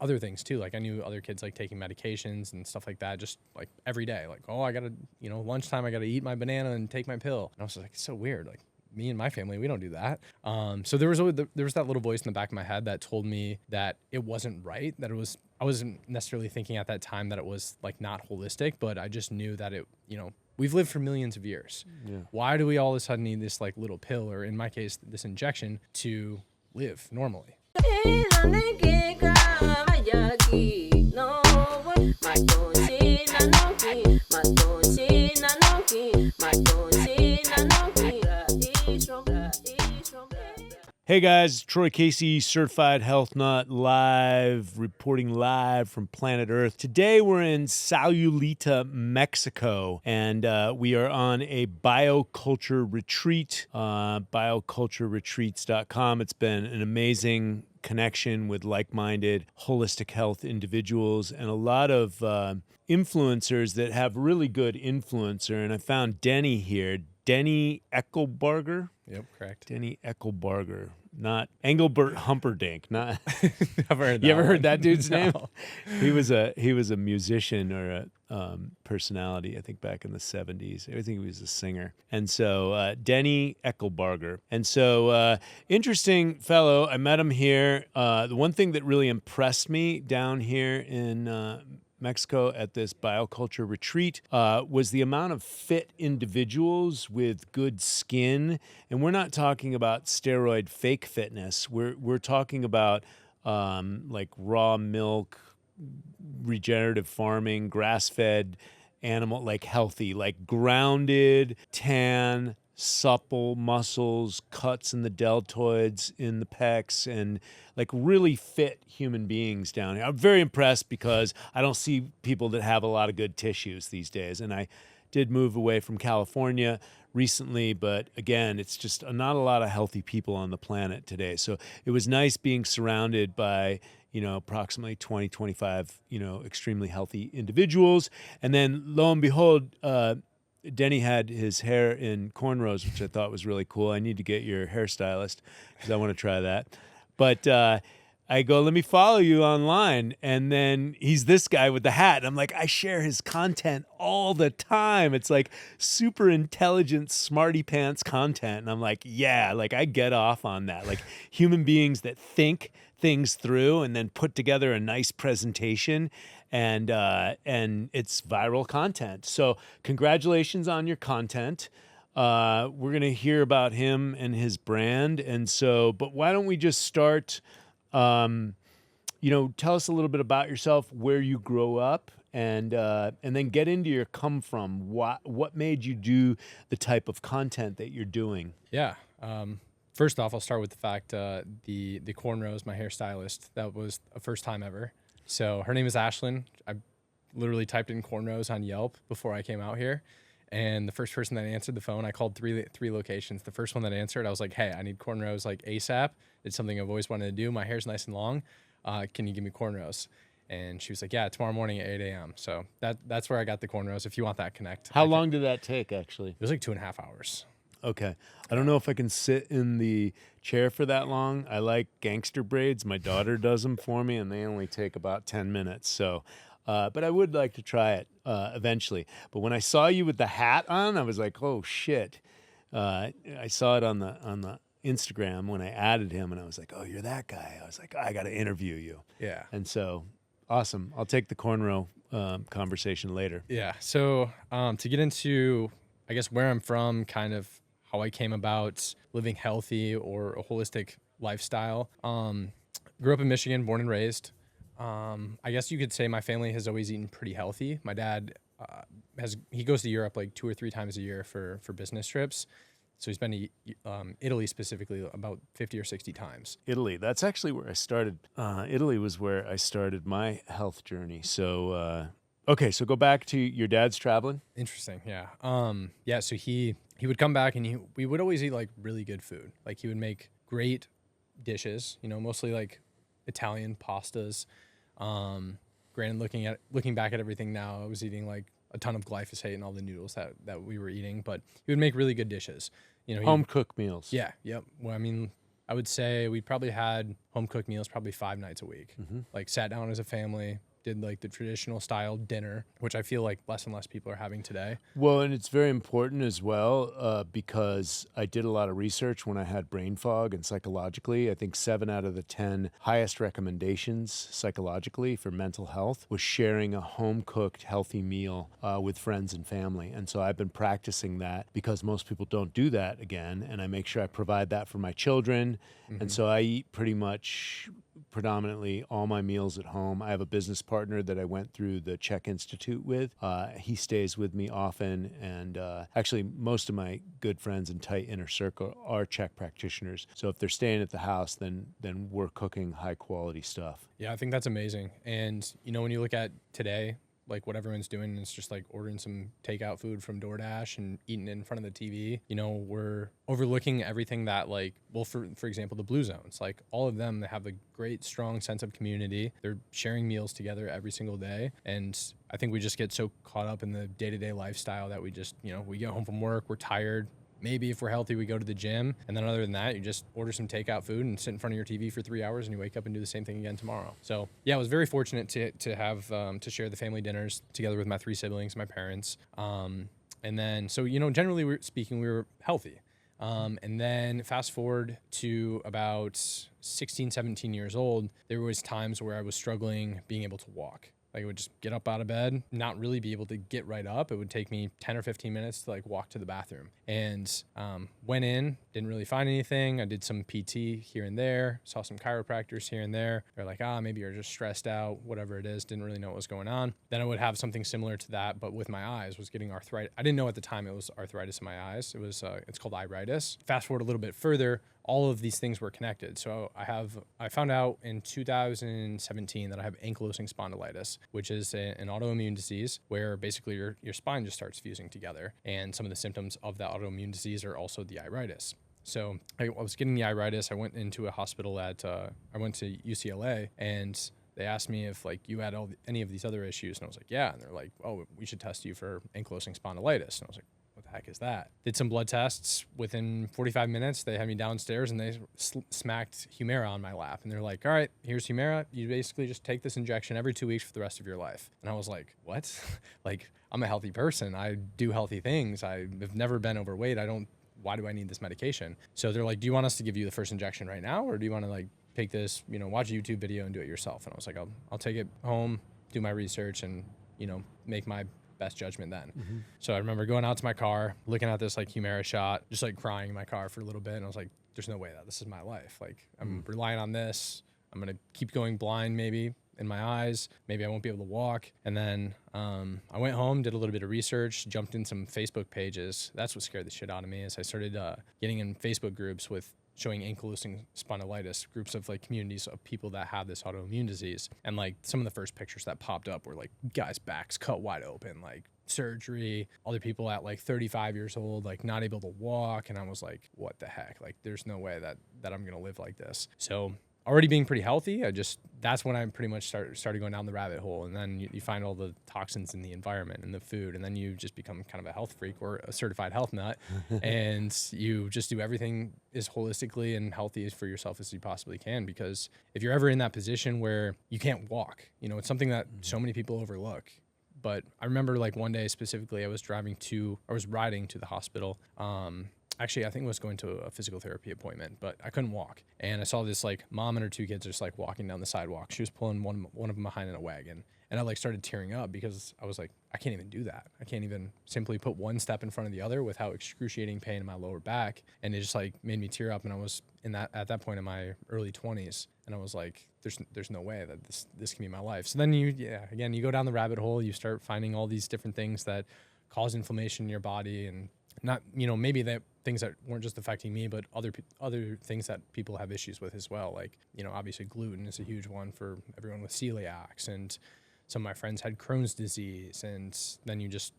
other things too. Like I knew other kids like taking medications and stuff like that, just like every day. Like, oh, I gotta, lunchtime I gotta eat my banana and take my pill. And I was like, it's so weird. Like me and my family, we don't do that. So there was that little voice in the back of my head that told me that it wasn't right. I wasn't necessarily thinking at that time that it was like not holistic, but I just knew that we've lived for millions of years. Yeah. Why do we all of a sudden need this like little pill, or in my case, this injection to live normally? Hey guys, Troy Casey, Certified Health Nut, reporting live from planet Earth. Today we're in Sayulita, Mexico, and we are on a bioculture retreat, biocultureretreats.com. It's been an amazing connection with like-minded holistic health individuals and a lot of influencers that have really good influencer. And I found Denny here, Denny Echelbarger. Yep, correct. Denny Echelbarger, not Engelbert Humperdinck. Not Never heard that. You ever heard that dude's No. name? He was a musician or a personality, I think, back in the 70s. I think he was a singer. And so Denny Echelbarger. And so interesting fellow. I met him here. The one thing that really impressed me down here in Mexico at this bioculture retreat was the amount of fit individuals with good skin. And we're not talking about steroid fake fitness. We're talking about like raw milk, regenerative farming, grass-fed animal, like healthy, like grounded, tan, supple muscles, cuts in the deltoids, in the pecs, and like really fit human beings down here. I'm very impressed because I don't see people that have a lot of good tissues these days. And I did move away from California recently, but again, it's just not a lot of healthy people on the planet today. So it was nice being surrounded by, approximately 20, 25, extremely healthy individuals. And then lo and behold, Denny had his hair in cornrows, which I thought was really cool. I need to get your hairstylist because I want to try that. But I go, let me follow you online. And then he's this guy with the hat. And I'm like, I share his content all the time. It's like super intelligent, smarty pants content. And I'm like, yeah, like I get off on that. Like human beings that think things through and then put together a nice presentation. And it's viral content. So congratulations on your content. We're going to hear about him and his brand. And so, but why don't we just start, tell us a little bit about yourself, where you grow up, and then get into your come from. What made you do the type of content that you're doing? Yeah. First off, I'll start with the fact, the cornrows, my hairstylist, that was a first time ever. So her name is Ashlyn. I literally typed in cornrows on Yelp before I came out here. And the first person that answered the phone, I called three locations. The first one that answered, I was like, hey, I need cornrows like ASAP. It's something I've always wanted to do. My hair's nice and long. Can you give me cornrows? And she was like, yeah, tomorrow morning at 8 a.m. So that's where I got the cornrows. If you want that connect. How long did that take, actually? It was like 2.5 hours. Okay. I don't know if I can sit in the chair for that long. I like gangster braids. My daughter does them for me, and they only take about 10 minutes. So, but I would like to try it eventually. But when I saw you with the hat on, I was like, oh, shit. I saw it on the Instagram when I added him, and I was like, oh, you're that guy. I was like, I got to interview you. Yeah. And so, awesome. I'll take the cornrow conversation later. Yeah. So to get into, I guess, where I'm from, kind of how I came about living healthy or a holistic lifestyle. Grew up in Michigan, born and raised. I guess you could say my family has always eaten pretty healthy. My dad he goes to Europe like 2 or 3 times a year for business trips. So he's been to Italy specifically about 50 or 60 times. Italy, that's actually where I started. Italy was where I started my health journey. So, okay, so go back to your dad's traveling. Interesting, yeah. Yeah, so he would come back and we would always eat like really good food. Like he would make great dishes, mostly like Italian pastas. Granted, looking back at everything now, I was eating like a ton of glyphosate and all the noodles that we were eating, but he would make really good dishes. Home cooked meals. Yeah, yep. Well, I mean, I would say we probably had home cooked meals probably 5 nights a week. Like sat down as a family, did like the traditional style dinner, which I feel like less and less people are having today. Well, and it's very important as well because I did a lot of research when I had brain fog, and psychologically, I think 7 out of the 10 highest recommendations psychologically for mental health was sharing a home cooked healthy meal with friends and family. And so I've been practicing that because most people don't do that again. And I make sure I provide that for my children. And so I eat pretty much predominantly all my meals at home. I have a business partner that I went through the Czech Institute with. He stays with me often, and actually most of my good friends and tight inner circle are Czech practitioners. So if they're staying at the house, then we're cooking high quality stuff. Yeah, I think that's amazing. And, when you look at today, like what everyone's doing is just like ordering some takeout food from DoorDash and eating it in front of the TV. We're overlooking everything that like, well, for example, the Blue Zones, like all of them, they have a great, strong sense of community. They're sharing meals together every single day. And I think we just get so caught up in the day-to-day lifestyle that we just, we get home from work, we're tired. Maybe if we're healthy, we go to the gym. And then other than that, you just order some takeout food and sit in front of your TV for 3 hours and you wake up and do the same thing again tomorrow. So yeah, I was very fortunate to have, to share the family dinners together with my 3 siblings, my parents. And then, so, generally we were healthy. And then fast forward to about 16, 17 years old, there was times where I was struggling being able to walk. Like I would just get up out of bed, not really be able to get right up. It would take me 10 or 15 minutes to like walk to the bathroom. And went in, didn't really find anything. I did some PT here and there, saw some chiropractors here and there. They're like, maybe you're just stressed out, whatever it is. Didn't really know what was going on. Then I would have something similar to that, but with my eyes, was getting arthritis. I didn't know at the time it was arthritis in my eyes. It was, it's called iritis. Fast forward a little bit further, all of these things were connected. So I found out in 2017 that I have ankylosing spondylitis, which is an autoimmune disease where basically your spine just starts fusing together. And some of the symptoms of that autoimmune disease are also the iritis. So I was getting the iritis. I went into a hospital I went to UCLA, and they asked me if like you had any of these other issues. And I was like, yeah. And they're like, oh, we should test you for ankylosing spondylitis. And I was like, what the heck is that? Did some blood tests. Within 45 minutes, they had me downstairs and they smacked Humira on my lap. And they're like, all right, here's Humira. You basically just take this injection every 2 weeks for the rest of your life. And I was like, what? Like, I'm a healthy person. I do healthy things. I've never been overweight. Why do I need this medication? So they're like, do you want us to give you the first injection right now? Or do you want to like take this, watch a YouTube video and do it yourself? And I was like, I'll take it home, do my research, and, make my best judgment then. So I remember going out to my car, looking at this like Humira shot, just like crying in my car for a little bit. And I was like, there's no way that this is my life. Like I'm relying on this. I'm going to keep going blind maybe in my eyes. Maybe I won't be able to walk. And then I went home, did a little bit of research, jumped in some Facebook pages. That's what scared the shit out of me, is I started getting in Facebook groups with showing ankylosing spondylitis, groups of like communities of people that have this autoimmune disease. And like some of the first pictures that popped up were like guys' backs cut wide open, like surgery, other people at like 35 years old, like not able to walk. And I was like, what the heck? Like there's no way that I'm going to live like this. So already being pretty healthy, that's when I pretty much started going down the rabbit hole. And then you find all the toxins in the environment and the food, and then you just become kind of a health freak or a certified health nut. And you just do everything as holistically and healthy for yourself as you possibly can. Because if you're ever in that position where you can't walk, it's something that so many people overlook. But I remember like one day specifically, I was riding to the hospital. Actually, I think I was going to a physical therapy appointment, but I couldn't walk. And I saw this like mom and her 2 kids just like walking down the sidewalk. She was pulling one of them behind in a wagon. And I like started tearing up because I was like, I can't even do that. I can't even simply put one step in front of the other without excruciating pain in my lower back. And it just like made me tear up. And I was at that point in my early 20s. And I was like, there's no way that this can be my life. So then you go down the rabbit hole. You start finding all these different things that cause inflammation in your body, and not, maybe that things that weren't just affecting me, but other things that people have issues with as well. Like, obviously gluten is a huge one for everyone with celiacs, and some of my friends had Crohn's disease. And then you just,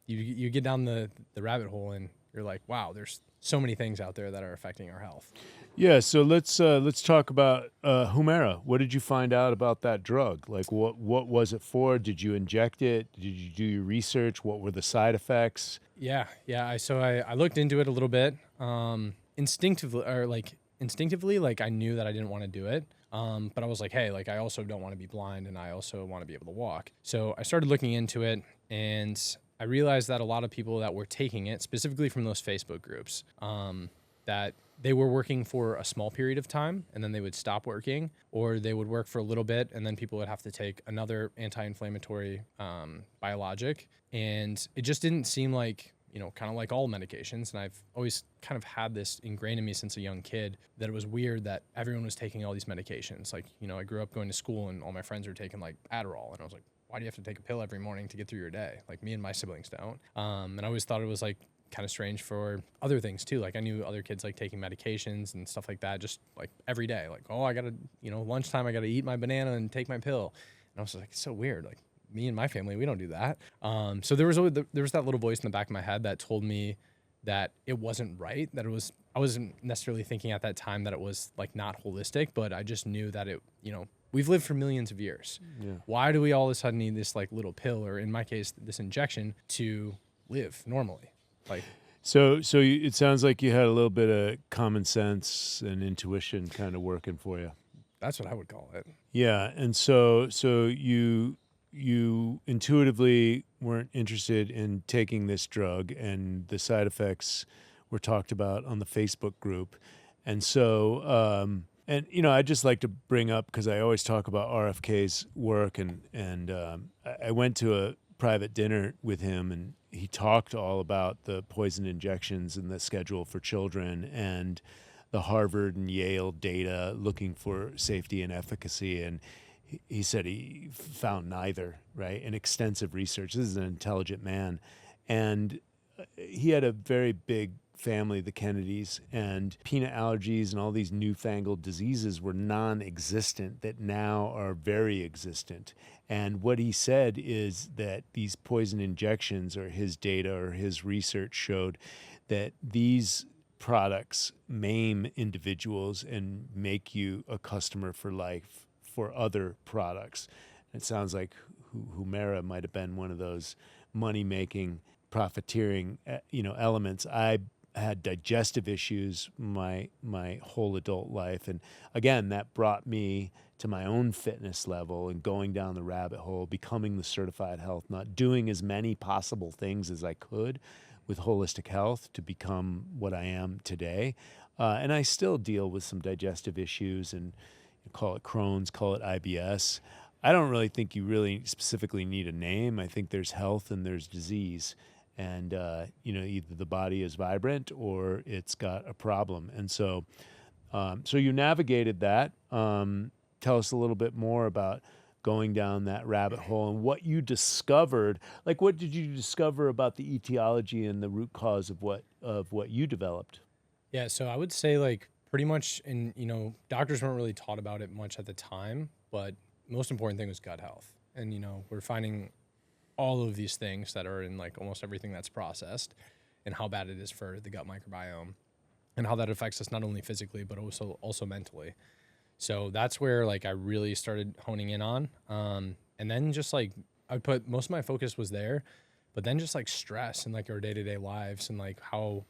you get down the rabbit hole and you're like, wow, there's so many things out there that are affecting our health. Yeah, so let's talk about Humira. What did you find out about that drug? Like, what was it for? Did you inject it? Did you do your research? What were the side effects? Yeah. So I looked into it a little bit. Instinctively, instinctively, like I knew that I didn't want to do it. But I was like, hey, like I also don't want to be blind and I also want to be able to walk. So I started looking into it, and I realized that a lot of people that were taking it, specifically from those Facebook groups, that they were working for a small period of time and then they would stop working, or they would work for a little bit and then people would have to take another anti-inflammatory biologic. And it just didn't seem like, kind of like all medications. And I've always kind of had this ingrained in me since a young kid that it was weird that everyone was taking all these medications. Like, I grew up going to school and all my friends were taking like Adderall. And I was like, why do you have to take a pill every morning to get through your day? Like me and my siblings don't. And I always thought it was like kind of strange for other things too. Like I knew other kids like taking medications and stuff like that, just like every day. Like, oh, I gotta, lunchtime, I gotta eat my banana and take my pill. And I was like, it's so weird. Like me and my family, we don't do that. So there was that little voice in the back of my head that told me that it wasn't right, that I wasn't necessarily thinking at that time that it was like not holistic, but I just knew that it, we've lived for millions of years. Yeah. Why do we all of a sudden need this like little pill, or in my case, this injection to live normally? Like, so it sounds like you had a little bit of common sense and intuition kind of working for you. That's what I would call it. Yeah, and so you intuitively weren't interested in taking this drug, and the side effects were talked about on the Facebook group, and so I'd just like to bring up, because I always talk about RFK's work, and I went to a private dinner with him, and he talked all about the poison injections and the schedule for children and the Harvard and Yale data looking for safety and efficacy. And he said he found neither, right? And extensive research. This is an intelligent man. And he had a very big family, the Kennedys, and peanut allergies and all these newfangled diseases were non-existent that now are very existent. And what he said is that these poison injections, or his data or his research showed that these products maim individuals and make you a customer for life for other products. It sounds like Humira might have been one of those money-making, profiteering, elements. I had digestive issues my whole adult life, and again, that brought me to my own fitness level and going down the rabbit hole, becoming the certified health nut, doing as many possible things as I could with holistic health to become what I am today. And I still deal with some digestive issues, and call it Crohn's, call it IBS. I don't really think you really specifically need a name. I think there's health and there's disease. And, either the body is vibrant or it's got a problem. And so you navigated that. Tell us a little bit more about going down that rabbit hole and what you discovered. Like, what did you discover about the etiology and the root cause of what you developed? Yeah, so I would say like pretty much doctors weren't really taught about it much at the time, but most important thing was gut health. And, we're finding all of these things that are in like almost everything that's processed, and how bad it is for the gut microbiome and how that affects us not only physically, but also mentally. So that's where like I really started honing in on. And then just like I put most of my focus was there, but then just like stress and like our day-to-day lives and like how,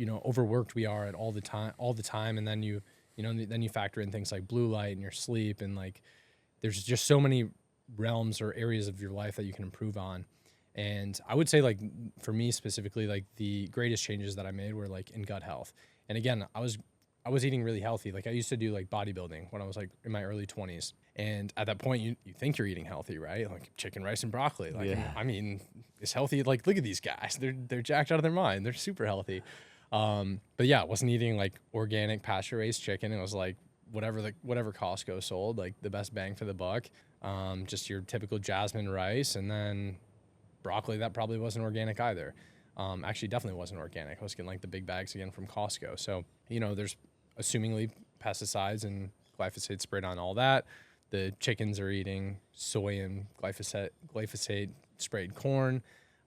overworked we are at all the time. And then then you factor in things like blue light and your sleep, and like there's just so many realms or areas of your life that you can improve on. And I would say like for me specifically, like the greatest changes that I made were like in gut health. And again, I was eating really healthy. Like I used to do like bodybuilding when I was like in my early 20s. And at that point you think you're eating healthy, right? Like chicken, rice, and broccoli. Like, yeah. I mean, it's healthy. Like, look at these guys. They're jacked out of their mind. They're super healthy. But yeah, I wasn't eating like organic pasture raised chicken. It was like whatever Costco sold, like the best bang for the buck. Just your typical jasmine rice, and then broccoli that probably wasn't organic either. Actually definitely wasn't organic. I was getting like the big bags again from Costco. So, there's assumingly pesticides and glyphosate sprayed on all that. The chickens are eating soy and glyphosate sprayed corn.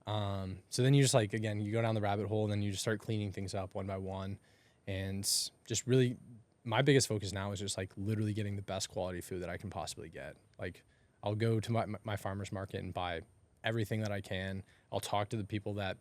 So then you just like, again, you go down the rabbit hole, and then you just start cleaning things up one by one. And just really, my biggest focus now is just like literally getting the best quality food that I can possibly get. Like I'll go to my farmer's market and buy everything that I can. I'll talk to the people that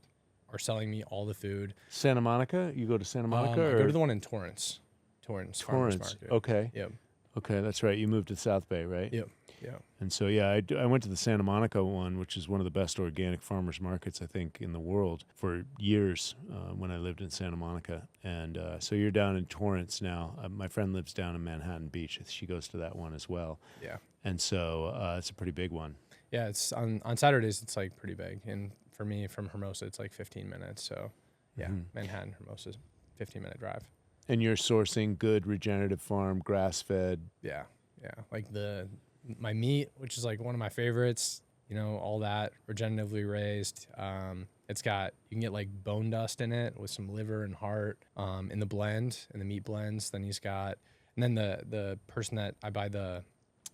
are selling me all the food. Santa Monica? You go to Santa Monica? I go to the one in Torrance. Torrance Farmers Torrance. Market. Okay. Yep. Okay, that's right. You moved to South Bay, right? Yep. Yeah. And so, yeah, I went to the Santa Monica one, which is one of the best organic farmers markets, I think, in the world for years when I lived in Santa Monica. And so you're down in Torrance now. My friend lives down in Manhattan Beach. She goes to that one as well. Yeah. And so it's a pretty big one. Yeah. It's on Saturdays, it's like pretty big. And for me, from Hermosa, it's like 15 minutes. So yeah, Manhattan, Hermosa's 15-minute drive. And you're sourcing good regenerative farm, grass-fed. Yeah. Yeah. Like my meat, which is like one of my favorites, all that regeneratively raised. It's got, you can get like bone dust in it with some liver and heart in the blend, in the meat blends. Then and then the person that I buy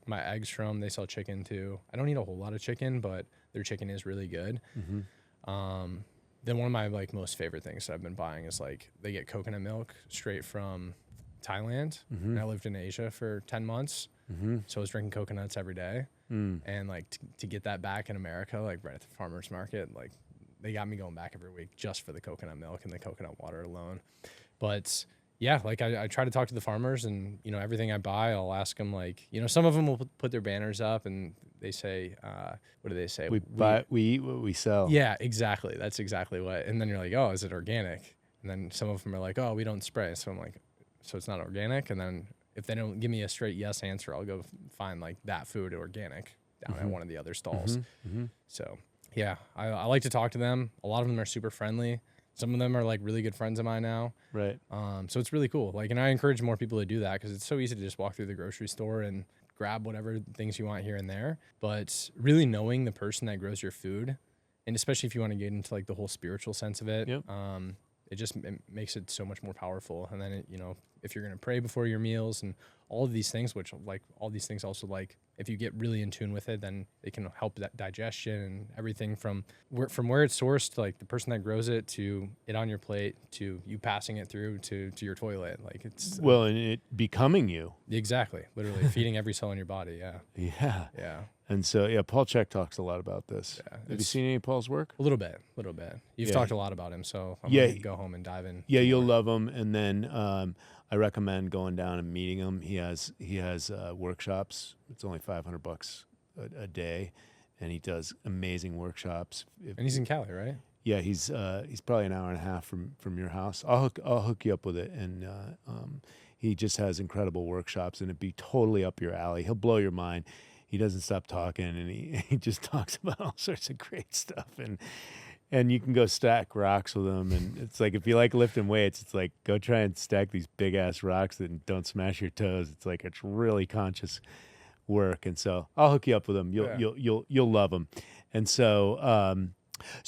my eggs from, they sell chicken too. I don't eat a whole lot of chicken, but their chicken is really good. Then one of my like most favorite things that I've been buying is like they get coconut milk straight from Thailand. And I lived in Asia for 10 months. So I was drinking coconuts every day. And like to get that back in America, like right at the farmer's market, like they got me going back every week just for the coconut milk and the coconut water alone. But yeah, like I try to talk to the farmers, and everything I buy, I'll ask them, like, some of them will put their banners up and they say, what do they say? We eat what we sell. Yeah, exactly. That's exactly what. And then you're like, oh, is it organic? And then some of them are like, oh, we don't spray. So I'm like, so it's not organic? And then if they don't give me a straight yes answer, I'll go find like that food organic down at one of the other stalls. So yeah, I like to talk to them. A lot of them are super friendly. Some of them are like really good friends of mine now. Right. So it's really cool. Like, and I encourage more people to do that because it's so easy to just walk through the grocery store and grab whatever things you want here and there. But really knowing the person that grows your food, and especially if you want to get into like the whole spiritual sense of it, it makes it so much more powerful. And then if you're going to pray before your meals and all of these things, which like all these things also, like if you get really in tune with it, then it can help that digestion and everything from where it's sourced to like the person that grows it to it on your plate to you passing it through to your toilet. Like it's and it becoming you. Exactly. Literally feeding every cell in your body. Yeah. Yeah. Yeah. And so, yeah, Paul Chek talks a lot about this. Yeah, have you seen any of Paul's work? A little bit. You've talked a lot about him, so I'm going to go home and dive in. Yeah, you'll love him. And then I recommend going down and meeting him. He has workshops. It's only $500 a day, and he does amazing workshops. And he's in Cali, right? Yeah, he's probably an hour and a half from your house. I'll hook you up with it, and he just has incredible workshops, and it'd be totally up your alley. He'll blow your mind. He doesn't stop talking, and he just talks about all sorts of great stuff, and you can go stack rocks with him. And it's like, if you like lifting weights, it's like, go try and stack these big ass rocks that don't smash your toes. It's like, it's really conscious work. And so I'll hook you up with him. You'll love him. And so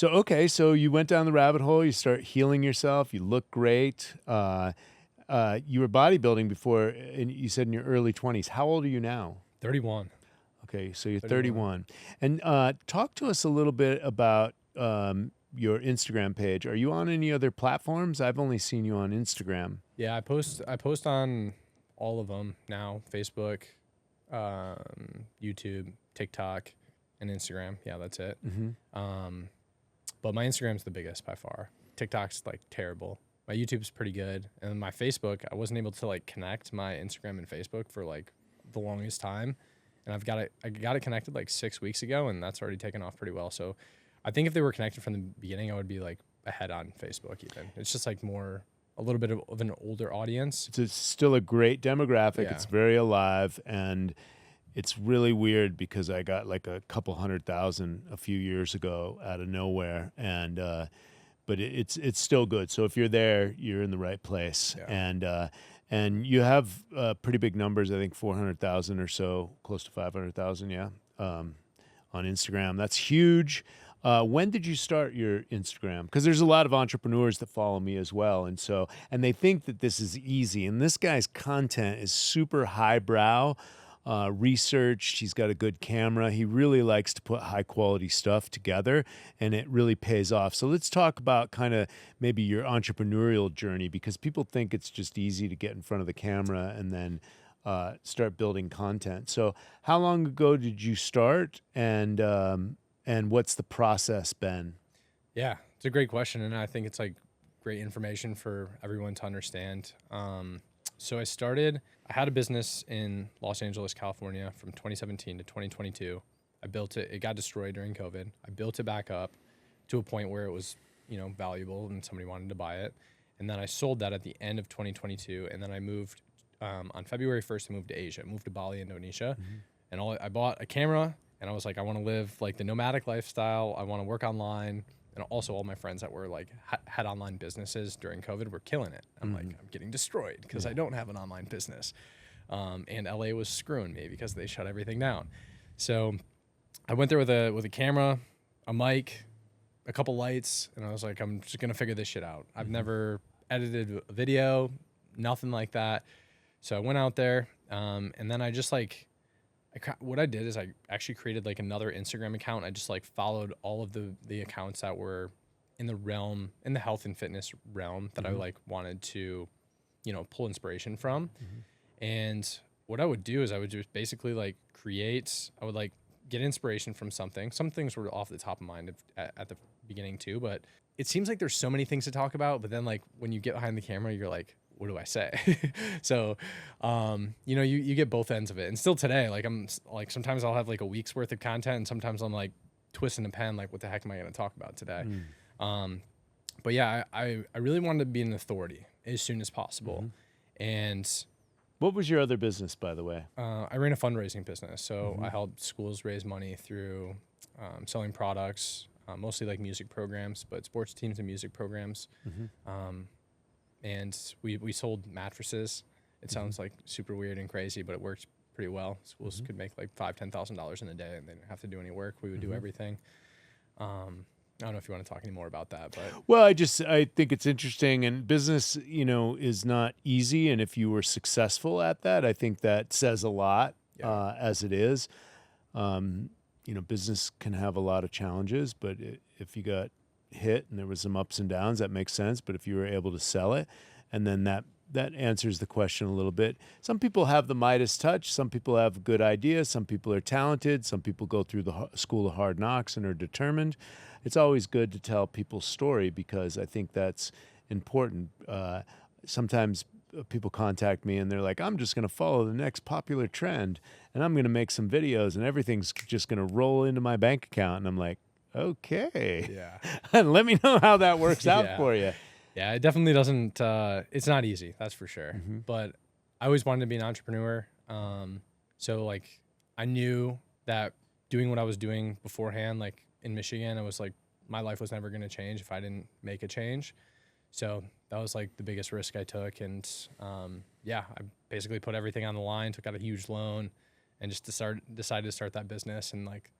okay, so you went down the rabbit hole. You start healing yourself. You look great. You were bodybuilding before, and you said in your early 20s. How old are you now? 31. Okay, so you're 31. And talk to us a little bit about your Instagram page. Are you on any other platforms? I've only seen you on Instagram. Yeah, I post on all of them now: Facebook, YouTube, TikTok, and Instagram. Yeah, that's it. But my Instagram's the biggest by far. TikTok's like terrible. My YouTube's pretty good, and my Facebook, I wasn't able to like connect my Instagram and Facebook for like the longest time. And I got it connected like 6 weeks ago, and that's already taken off pretty well. So I think if they were connected from the beginning, I would be like ahead on Facebook even. It's just like a little bit of an older audience. It's still a great demographic. Yeah. It's very alive, and it's really weird because I got like a couple 100,000 a few years ago out of nowhere, and but it's still good. So if you're there, you're in the right place. Yeah. And you have pretty big numbers, I think 400,000 or so, close to 500,000, on Instagram. That's huge. When did you start your Instagram? Because there's a lot of entrepreneurs that follow me as well. And they think that this is easy. And this guy's content is super highbrow, researched. He's got a good camera. He really likes to put high quality stuff together, and it really pays off. So let's talk about kind of maybe your entrepreneurial journey, because people think it's just easy to get in front of the camera and then start building content. So how long ago did you start, and what's the process been? Yeah, it's a great question, and I think it's like great information for everyone to understand. So I had a business in Los Angeles, California from 2017 to 2022. I built it. It got destroyed during COVID. I built it back up to a point where it was, valuable and somebody wanted to buy it. And then I sold that at the end of 2022. And then I moved on February 1st, I moved to Asia, moved to Bali, Indonesia. And I bought a camera and I was like, I want to live like the nomadic lifestyle. I want to work online. And also all my friends that were like had online businesses during COVID were killing it. I'm like, I'm getting destroyed because I don't have an online business. And LA was screwing me because they shut everything down. So I went there with a camera, a mic, a couple lights, and I was like, I'm just gonna figure this shit out. I've never edited a video, nothing like that. So I went out there, and then I just what I did is I actually created like another Instagram account. I just like followed all of the accounts that were in the health and fitness realm that I like wanted to, pull inspiration from. And what I would do is I would just basically like I would like get inspiration from something. Some things were off the top of mind at the beginning too, but it seems like there's so many things to talk about. But then like when you get behind the camera, you're like, what do I say? So, you get both ends of it. And still today, like sometimes I'll have like a week's worth of content and sometimes I'm like twisting a pen, like what the heck am I going to talk about today? But yeah, I really wanted to be an authority as soon as possible. And What was your other business, by the way? I ran a fundraising business. So I helped schools raise money through selling products, mostly like music programs, but sports teams and music programs. And we sold mattresses. It sounds like super weird and crazy, but it worked pretty well. Schools could make like $5,000-$10,000 in a day, and they didn't have to do any work. We would do everything. I don't know if you want to talk any more about that, but Well, I think it's interesting, and business, is not easy. And if you were successful at that, I think that says a lot. As it is. Business can have a lot of challenges, but if you got hit and there was some ups and downs, that makes sense. But if you were able to sell it, and then that answers the question a little bit. Some people have the Midas touch. Some people have good ideas. Some people are talented. Some people go through the school of hard knocks and are determined. It's always good to tell people's story because I think that's important. Sometimes people contact me and they're like, I'm just going to follow the next popular trend and I'm going to make some videos and everything's just going to roll into my bank account. And I'm like, okay. yeah. Let me know how that works out for you. Yeah, it definitely doesn't, it's not easy, that's for sure. But I always wanted to be an entrepreneur. So like I knew that doing what I was doing beforehand, like in Michigan, I was like, my life was never going to change if I didn't make a change. So that was like the biggest risk I took. And I basically put everything on the line, took out a huge loan and just decided to start that business. And like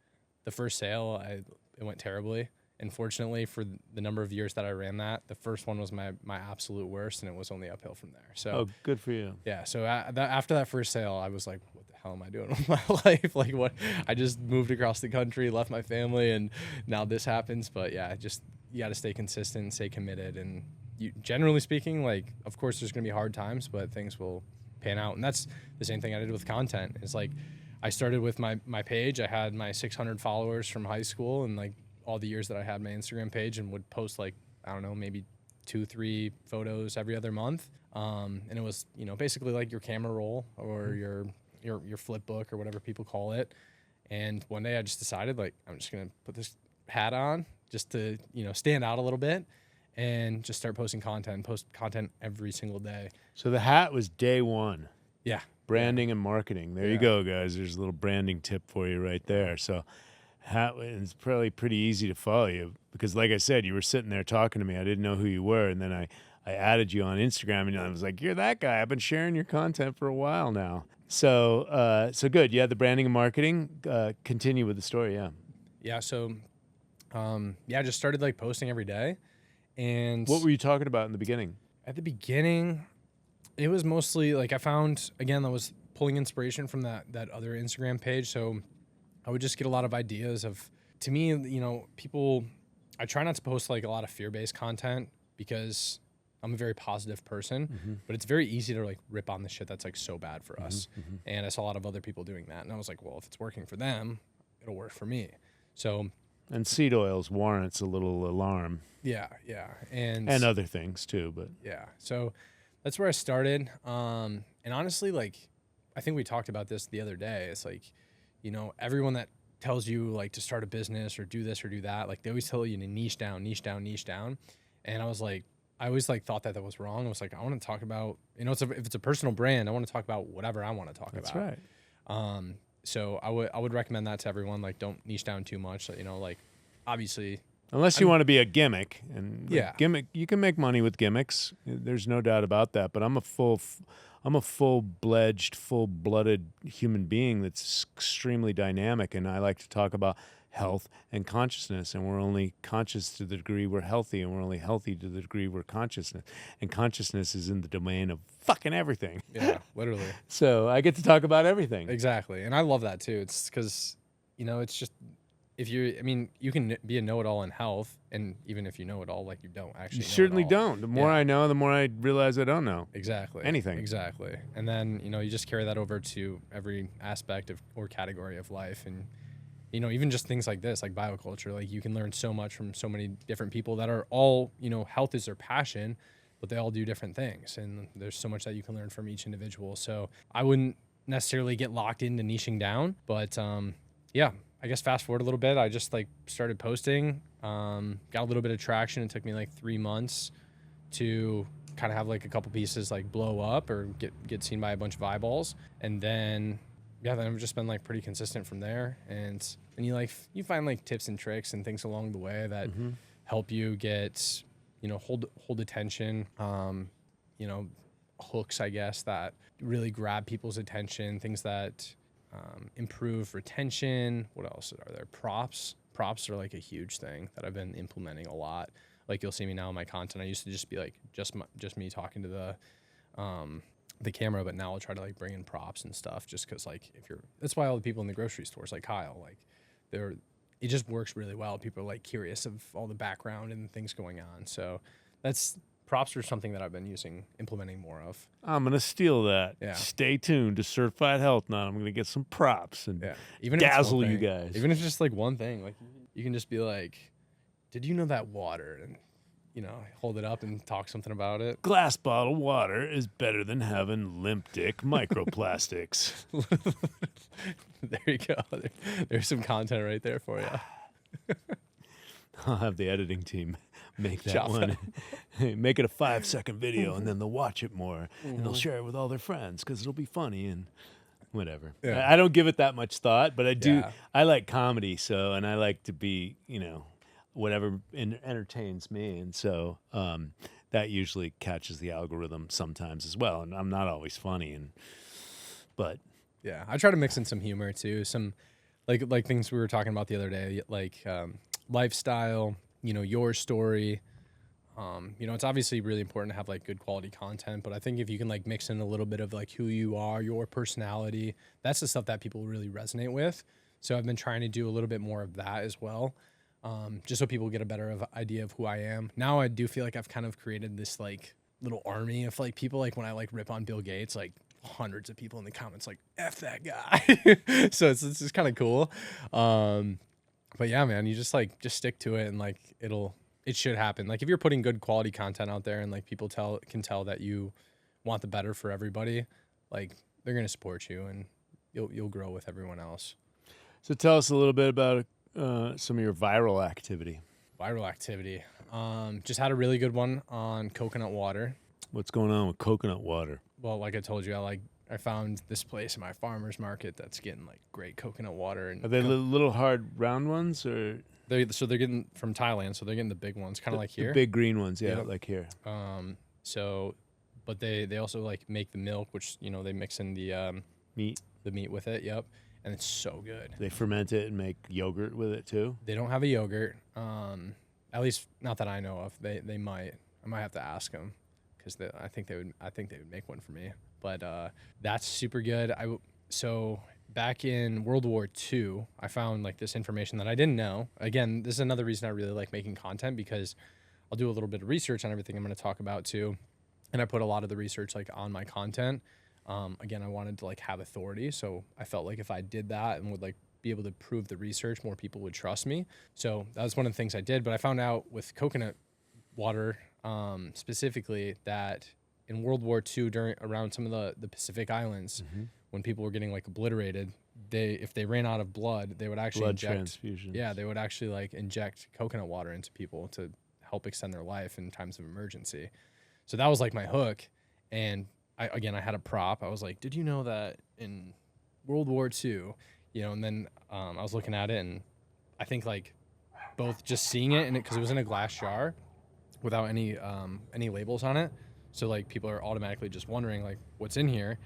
the first sale, it went terribly. Unfortunately, for the number of years that I ran that, the first one was my absolute worst, and it was only uphill from there. So, good for you. Yeah. So after that first sale, I was like, "What the hell am I doing with my life? Like, what? I just moved across the country, left my family, and now this happens." But yeah, you got to stay consistent, stay committed, and generally speaking, like, of course, there's gonna be hard times, but things will pan out, and that's the same thing I did with content. It's like I started with my page. I had my 600 followers from high school, and like all the years that I had my Instagram page, and would post like, I don't know, maybe 2-3 photos every other month. And it was, basically like your camera roll or your flip book or whatever people call it. And one day I just decided like, I'm just going to put this hat on just to, stand out a little bit and just start post content every single day. So the hat was day one. Yeah. Branding and marketing. There you go, guys. There's a little branding tip for you right there. So it's probably pretty easy to follow you because, like I said, you were sitting there talking to me. I didn't know who you were, and then I added you on Instagram, and I was like, "You're that guy. I've been sharing your content for a while now." So good. You had the branding and marketing. Continue with the story. Yeah. Yeah. So, I just started like posting every day. And what were you talking about in the beginning? At the beginning, it was mostly like I found again I was pulling inspiration from that other Instagram page. So I would just get a lot of ideas of, to me, people, I try not to post like a lot of fear-based content because I'm a very positive person, but it's very easy to like rip on the shit that's like so bad for us. And I saw a lot of other people doing that. And I was like, well, if it's working for them, it'll work for me. So. And seed oils warrants a little alarm. Yeah. And other things too, but. Yeah. So that's where I started. And honestly, like, I think we talked about this the other day. It's like, you know, everyone that tells you like to start a business or do this or do that, like they always tell you to niche down, niche down, niche down. And I was like, I always like thought that that was wrong. I was like, I want to talk about, you know, if it's a personal brand, I want to talk about whatever I want to talk That's about. right. So I would recommend that to everyone. Like, don't niche down too much. You know, like obviously, Unless you want to be a gimmick, and Yeah. gimmick, you can make money with gimmicks. There's no doubt about that. But I'm a full-fledged, full-blooded human being that's extremely dynamic, and I like to talk about health and consciousness. And we're only conscious to the degree we're healthy, and we're only healthy to the degree we're consciousness. And consciousness is in the domain of fucking everything. yeah, literally. So I get to talk about everything. Exactly. And I love that too. It's because, you know, it's just, I mean, you can be a know-it-all in health, and even if you know it all, like you don't actually You know it certainly all. don't. The more Yeah. I know, the more I realize I don't know. Exactly. Anything. Exactly. And then, you know, you just carry that over to every aspect of or category of life. And, you know, even just things like this, like bioculture, like you can learn so much from so many different people that are all, you know, health is their passion, but they all do different things. And there's so much that you can learn from each individual. So I wouldn't necessarily get locked into niching down, but yeah, I guess fast forward a little bit, I just like started posting, got a little bit of traction. It took me like 3 months to kind of have like a couple pieces like blow up or get seen by a bunch of eyeballs. And then, yeah, then I've just been like pretty consistent from there. And you find like tips and tricks and things along the way that help you get, you know, hold attention, you know, hooks, I guess, that really grab people's attention, things that improve retention. What else are there? Props are like a huge thing that I've been implementing a lot. Like you'll see me now in my content. I used to just be like just me talking to the camera, but now I'll try to like bring in props and stuff just because like that's why all the people in the grocery stores like Kyle, like it just works really well. People are like curious of all the background and things going on. So props are something that I've been implementing more of. I'm going to steal that. Yeah. Stay tuned to Certified Health Now. I'm going to get some props and Even if it's one dazzle you thing. guys. Even if it's just like one thing, like you can just be like, did you know that water? And, you know, hold it up and talk something about it. Glass bottle water is better than having limp dick microplastics. There you go. There's some content right there for you. I'll have the editing team make that Chop one. Make it a 5-second video, and then they'll watch it more, and they'll share it with all their friends because it'll be funny and whatever. Yeah. I don't give it that much thought, but I do. Yeah. I like comedy, and I like to be, you know, whatever entertains me, and so that usually catches the algorithm sometimes as well. And I'm not always funny, but Yeah, I try to mix in some humor too. Some like things we were talking about the other day, like lifestyle, you know, your story. You know, it's obviously really important to have like good quality content, but I think if you can like mix in a little bit of like who you are, your personality, that's the stuff that people really resonate with. So I've been trying to do a little bit more of that as well, just so people get a better idea of who I am. Now I do feel like I've kind of created this like little army of like people, like when I like rip on Bill Gates, like hundreds of people in the comments like F that guy. So it's just kind of cool. But yeah, man, you just stick to it and like it should happen. Like if you're putting good quality content out there and like people can tell that you want the better for everybody, like they're going to support you and you'll grow with everyone else. So tell us a little bit about some of your viral activity. Viral activity. Just had a really good one on coconut water. What's going on with coconut water? Well, like I told you, I found this place in my farmer's market that's getting like great coconut water. And Are they little hard round ones, or they're getting from Thailand, so they're getting the big ones, kind of like here. the big green ones? Yeah, Yep. like here. But they also like make the milk, which, you know, they mix in the meat with it. Yep. And it's so good. They ferment it and make yogurt with it too. They don't have a yogurt. At least not that I know of. They might. I might have to ask them because I think they would make one for me. But that's super good. So back in World War II, I found like this information that I didn't know. Again, this is another reason I really like making content, because I'll do a little bit of research on everything I'm going to talk about too. And I put a lot of the research like on my content. Again, I wanted to like have authority. So I felt like if I did that and would like be able to prove the research, more people would trust me. So that was one of the things I did. But I found out with coconut water specifically that in World War II, around some of the Pacific Islands, when people were getting like obliterated, if they ran out of blood, they would actually Blood inject transfusions. Yeah, they would actually like inject coconut water into people to help extend their life in times of emergency. So that was like my hook. And I had a prop. I was like, did you know that in World War II, and then I was looking at it, and I think like both just seeing it, and because it was in a glass jar without any labels on it. So like people are automatically just wondering like what's in here.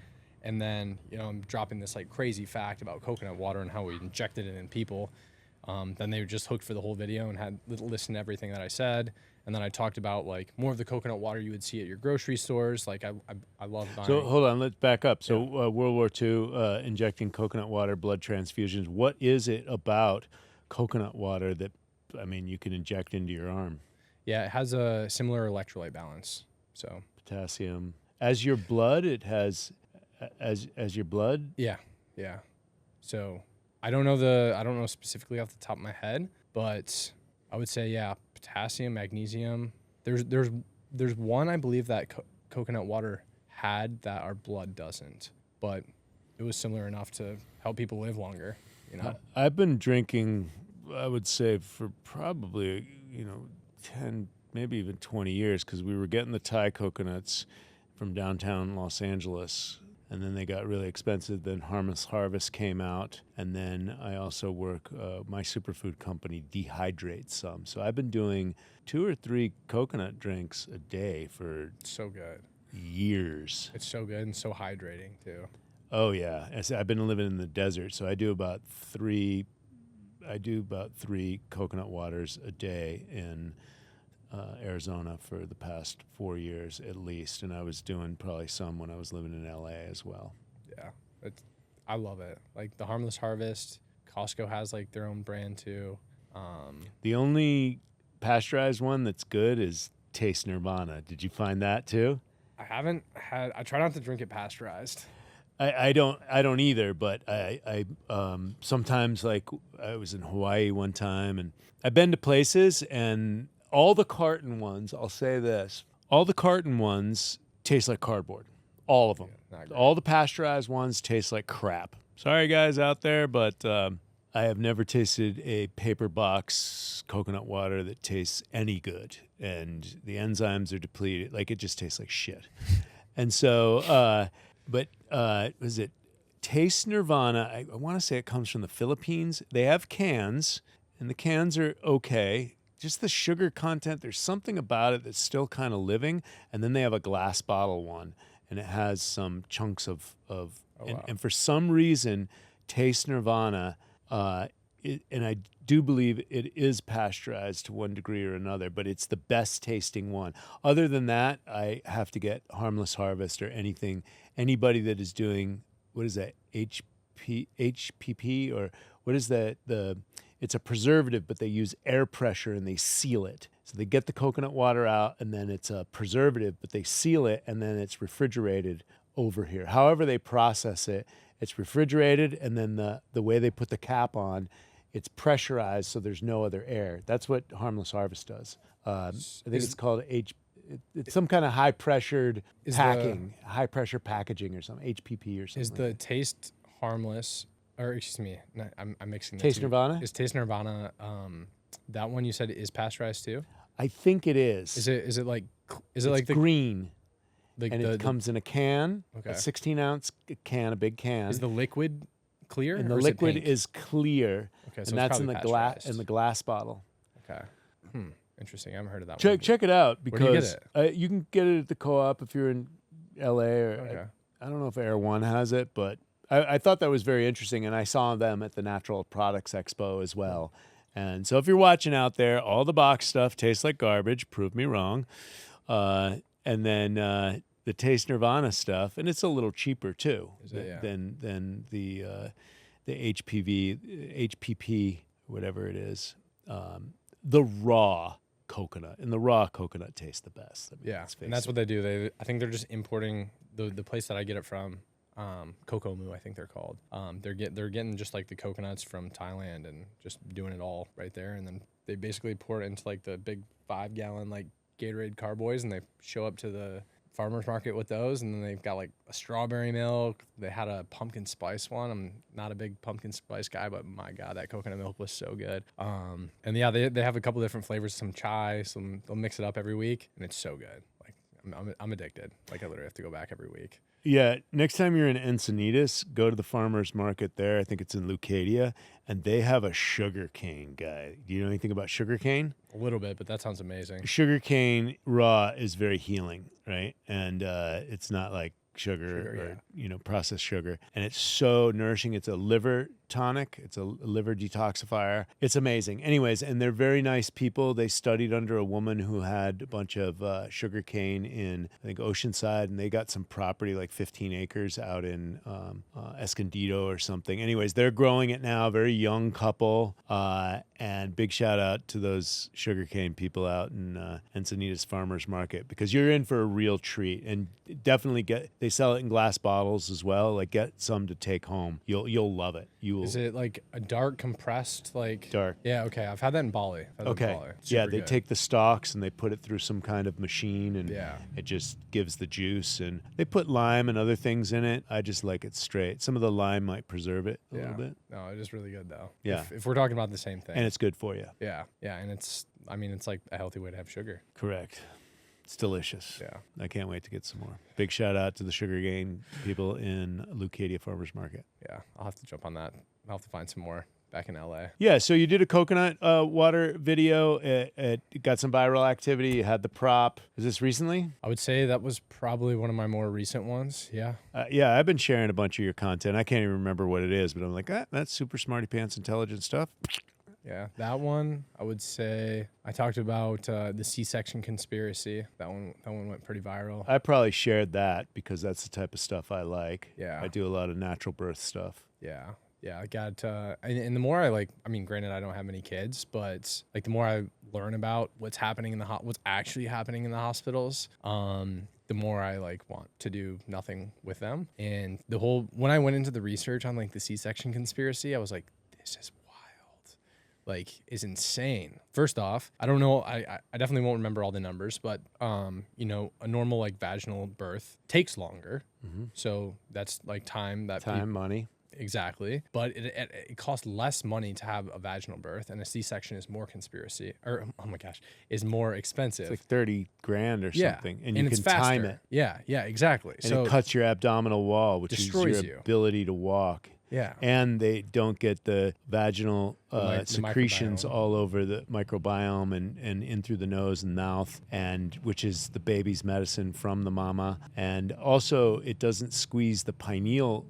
And then, I'm dropping this like crazy fact about coconut water and how we injected it in people. Then they were just hooked for the whole video and had listened to everything that I said. And then I talked about like more of the coconut water you would see at your grocery stores. Like I love buying. So hold on, let's back up. So World War II, injecting coconut water, blood transfusions. What is it about coconut water that, you can inject into your arm? Yeah, it has a similar electrolyte balance. So potassium. As your blood, it has as your blood? Yeah. So I don't know specifically off the top of my head, but I would say potassium, magnesium. There's one I believe that coconut water had that our blood doesn't, but it was similar enough to help people live longer. I've been drinking, I would say, for probably 10, maybe even 20 years, because we were getting the Thai coconuts from downtown Los Angeles, and then they got really expensive. Then Harmless Harvest came out, and then I also work, my superfood company dehydrates some. So I've been doing 2 or 3 coconut drinks a day for so good years. It's so good and so hydrating too. Oh yeah, I've been living in the desert, so I do about 3 coconut waters a day in Arizona for the past 4 years at least, and I was doing probably some when I was living in LA as well. Yeah, I love it. Like the Harmless Harvest, Costco has like their own brand too. The only pasteurized one that's good is Taste Nirvana. Did you find that too? I try not to drink it pasteurized. I don't either, but I sometimes, like, I was in Hawaii one time, and I've been to places, and all the carton ones, I'll say this, all the carton ones taste like cardboard. All of them. Yeah, all the pasteurized ones taste like crap. Sorry, guys out there, but I have never tasted a paper box coconut water that tastes any good, and the enzymes are depleted. Like, it just tastes like shit. And so, was it Taste Nirvana? I want to say it comes from the Philippines. They have cans, and the cans are okay. Just the sugar content, there's something about it that's still kind of living. And then they have a glass bottle one, and it has some chunks of and for some reason, Taste Nirvana, and I do believe it is pasteurized to one degree or another, but it's the best tasting one. Other than that, I have to get Harmless Harvest or anything. Anybody that is doing, what is that, HPP, or what is that? It's a preservative, but they use air pressure and they seal it. So they get the coconut water out, and then it's a preservative, but they seal it, and then it's refrigerated over here. However they process it, it's refrigerated, and then the way they put the cap on, it's pressurized so there's no other air. That's what Harmless Harvest does. I think it's called it's some kind of high pressure packaging or something, HPP or something. Is the Taste Harmless, or excuse me, I'm mixing that. Taste Nirvana? Is Taste Nirvana that one you said is pasteurized too? I think it is. Is it like the green? Like and it comes in a can, okay. A 16-ounce can, a big can. Is the liquid clear? And the liquid is clear. Okay, so and that's in the glass bottle. Okay. Interesting. I haven't heard of that one. one. Check it out, because where do you get it? You can get it at the Co-op if you're in LA, or okay. I don't know if Air One has it, but I thought that was very interesting, and I saw them at the Natural Products Expo as well. And so if you're watching out there, all the box stuff tastes like garbage. Prove me wrong. And then the Taste Nirvana stuff, and it's a little cheaper too than the HPP, whatever it is. The raw coconut, and the raw coconut tastes the best. And that's what they do. I think they're just importing the place that I get it from. Cocoa Moo, I think they're called. They're getting just like the coconuts from Thailand and just doing it all right there, and then they basically pour it into like the big 5-gallon like Gatorade carboys, and they show up to farmer's market with those, and then they've got like a strawberry milk. They had a pumpkin spice one. I'm not a big pumpkin spice guy, but my God, that coconut milk was so good. And yeah, they have a couple different flavors, some chai, they'll mix it up every week, and it's so good. Like I'm addicted. Like I literally have to go back every week. Yeah, next time you're in Encinitas, go to the farmer's market there. I think it's in Leucadia, and they have a sugar cane guy. Do you know anything about sugar cane? A little bit, but that sounds amazing. Sugar cane raw is very healing, right? And it's not like sugar or processed sugar, and it's so nourishing. It's a liver tonic. It's a liver detoxifier. It's amazing. Anyways, and they're very nice people. They studied under a woman who had a bunch of sugar cane in, I think, Oceanside, and they got some property, like 15 acres out in Escondido or something. Anyways, they're growing it now. Very young couple, and big shout out to those sugarcane people out in Encinitas Farmers Market, because you're in for a real treat. And definitely they sell it in glass bottles as well. Like, get some to take home. You'll love it. Is it like a dark compressed, like dark? Yeah, okay. I've had that in Bali. Okay. Yeah, they take the stalks and they put it through some kind of machine, and yeah, it just gives the juice. And they put lime and other things in it. I just like it straight. Some of the lime might preserve it a little bit. No, it is really good though. Yeah. If we're talking about the same thing. And it's good for you. Yeah. Yeah. And it's like a healthy way to have sugar. Correct. It's delicious. Yeah. I can't wait to get some more. Big shout out to the sugarcane people in Leucadia Farmers Market. Yeah. I'll have to jump on that. I'll have to find some more back in LA. Yeah. So you did a coconut water video. It got some viral activity. You had the prop. Was this recently? I would say that was probably one of my more recent ones. Yeah. Yeah. I've been sharing a bunch of your content. I can't even remember what it is, but I'm like, that's super smarty pants intelligent stuff. Yeah, that one, I would say I talked about the C-section conspiracy. That one went pretty viral. I probably shared that because that's the type of stuff I like. Yeah. I do a lot of natural birth stuff. Yeah. Yeah, I got, and the more I granted I don't have many kids, but like the more I learn about what's happening what's actually happening in the hospitals, the more I like want to do nothing with them. And when I went into the research on like the C-section conspiracy, I was like, this is is insane. First off, I don't know. I definitely won't remember all the numbers, but a normal like vaginal birth takes longer. Mm-hmm. So that's like time, money. Exactly. But it costs less money to have a vaginal birth, and a C-section is more is more expensive. It's like 30 grand or something. And you it's can faster. time it. Yeah, exactly. And it cuts your abdominal wall, which is your ability to walk. Yeah. And they don't get the vaginal secretions microbiome all over the microbiome and in through the nose and mouth, and which is the baby's medicine from the mama. And also it doesn't squeeze the pineal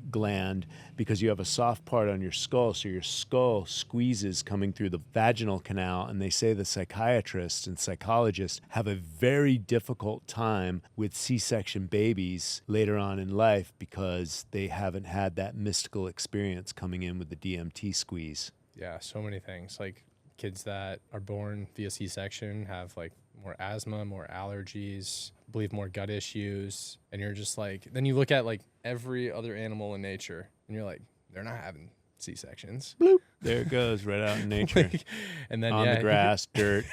gland because you have a soft part on your skull. So your skull squeezes coming through the vaginal canal. And they say the psychiatrists and psychologists have a very difficult time with C-section babies later on in life because they haven't had that mystical experience coming in with the DMT squeeze. Yeah, so many things. Like kids that are born via C-section have like more asthma, more allergies, I believe more gut issues. And you're just like, then you look at like every other animal in nature and you're like, they're not having C-sections. Bloop. There it goes, right out in nature. And then on the grass, dirt,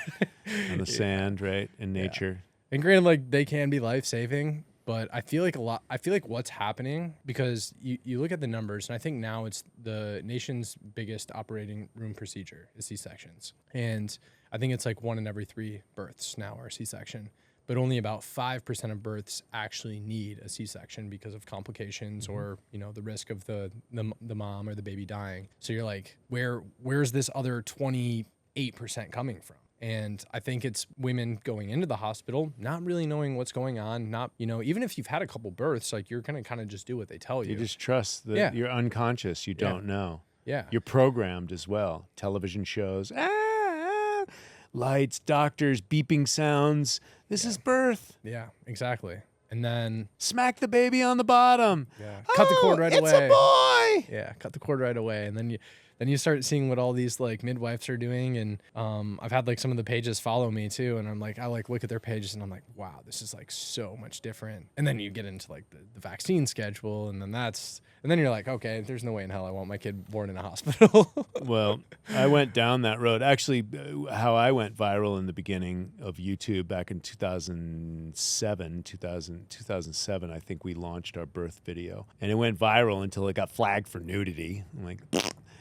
on the sand, right, in nature. And granted, like they can be life-saving, but I feel like what's happening, because you look at the numbers, and I think now it's the nation's biggest operating room procedure is C-sections. And I think it's like 1 in every 3 births now are C-section, but only about 5% of births actually need a C-section because of complications or, the risk of the mom or the baby dying. So you're like, where's this other 28% coming from? And I think it's women going into the hospital, not really knowing what's going on, not, even if you've had a couple births, like you're going to kind of just do what they tell you. You just trust that you're unconscious. You don't know. Yeah. You're programmed as well. Television shows, lights, doctors, beeping sounds. This is birth. Yeah, exactly. And then smack the baby on the bottom. Yeah. Cut the cord right away. It's a boy. Yeah. Cut the cord right away. And then then you start seeing what all these like midwives are doing. And I've had like some of the pages follow me too. And I'm like, I like look at their pages and I'm like, wow, this is like so much different. And then you get into like the vaccine schedule, and then you're like, okay, there's no way in hell I want my kid born in a hospital. Well, I went down that road. Actually, how I went viral in the beginning of YouTube back in 2007, I think we launched our birth video. And it went viral until it got flagged for nudity. I'm like,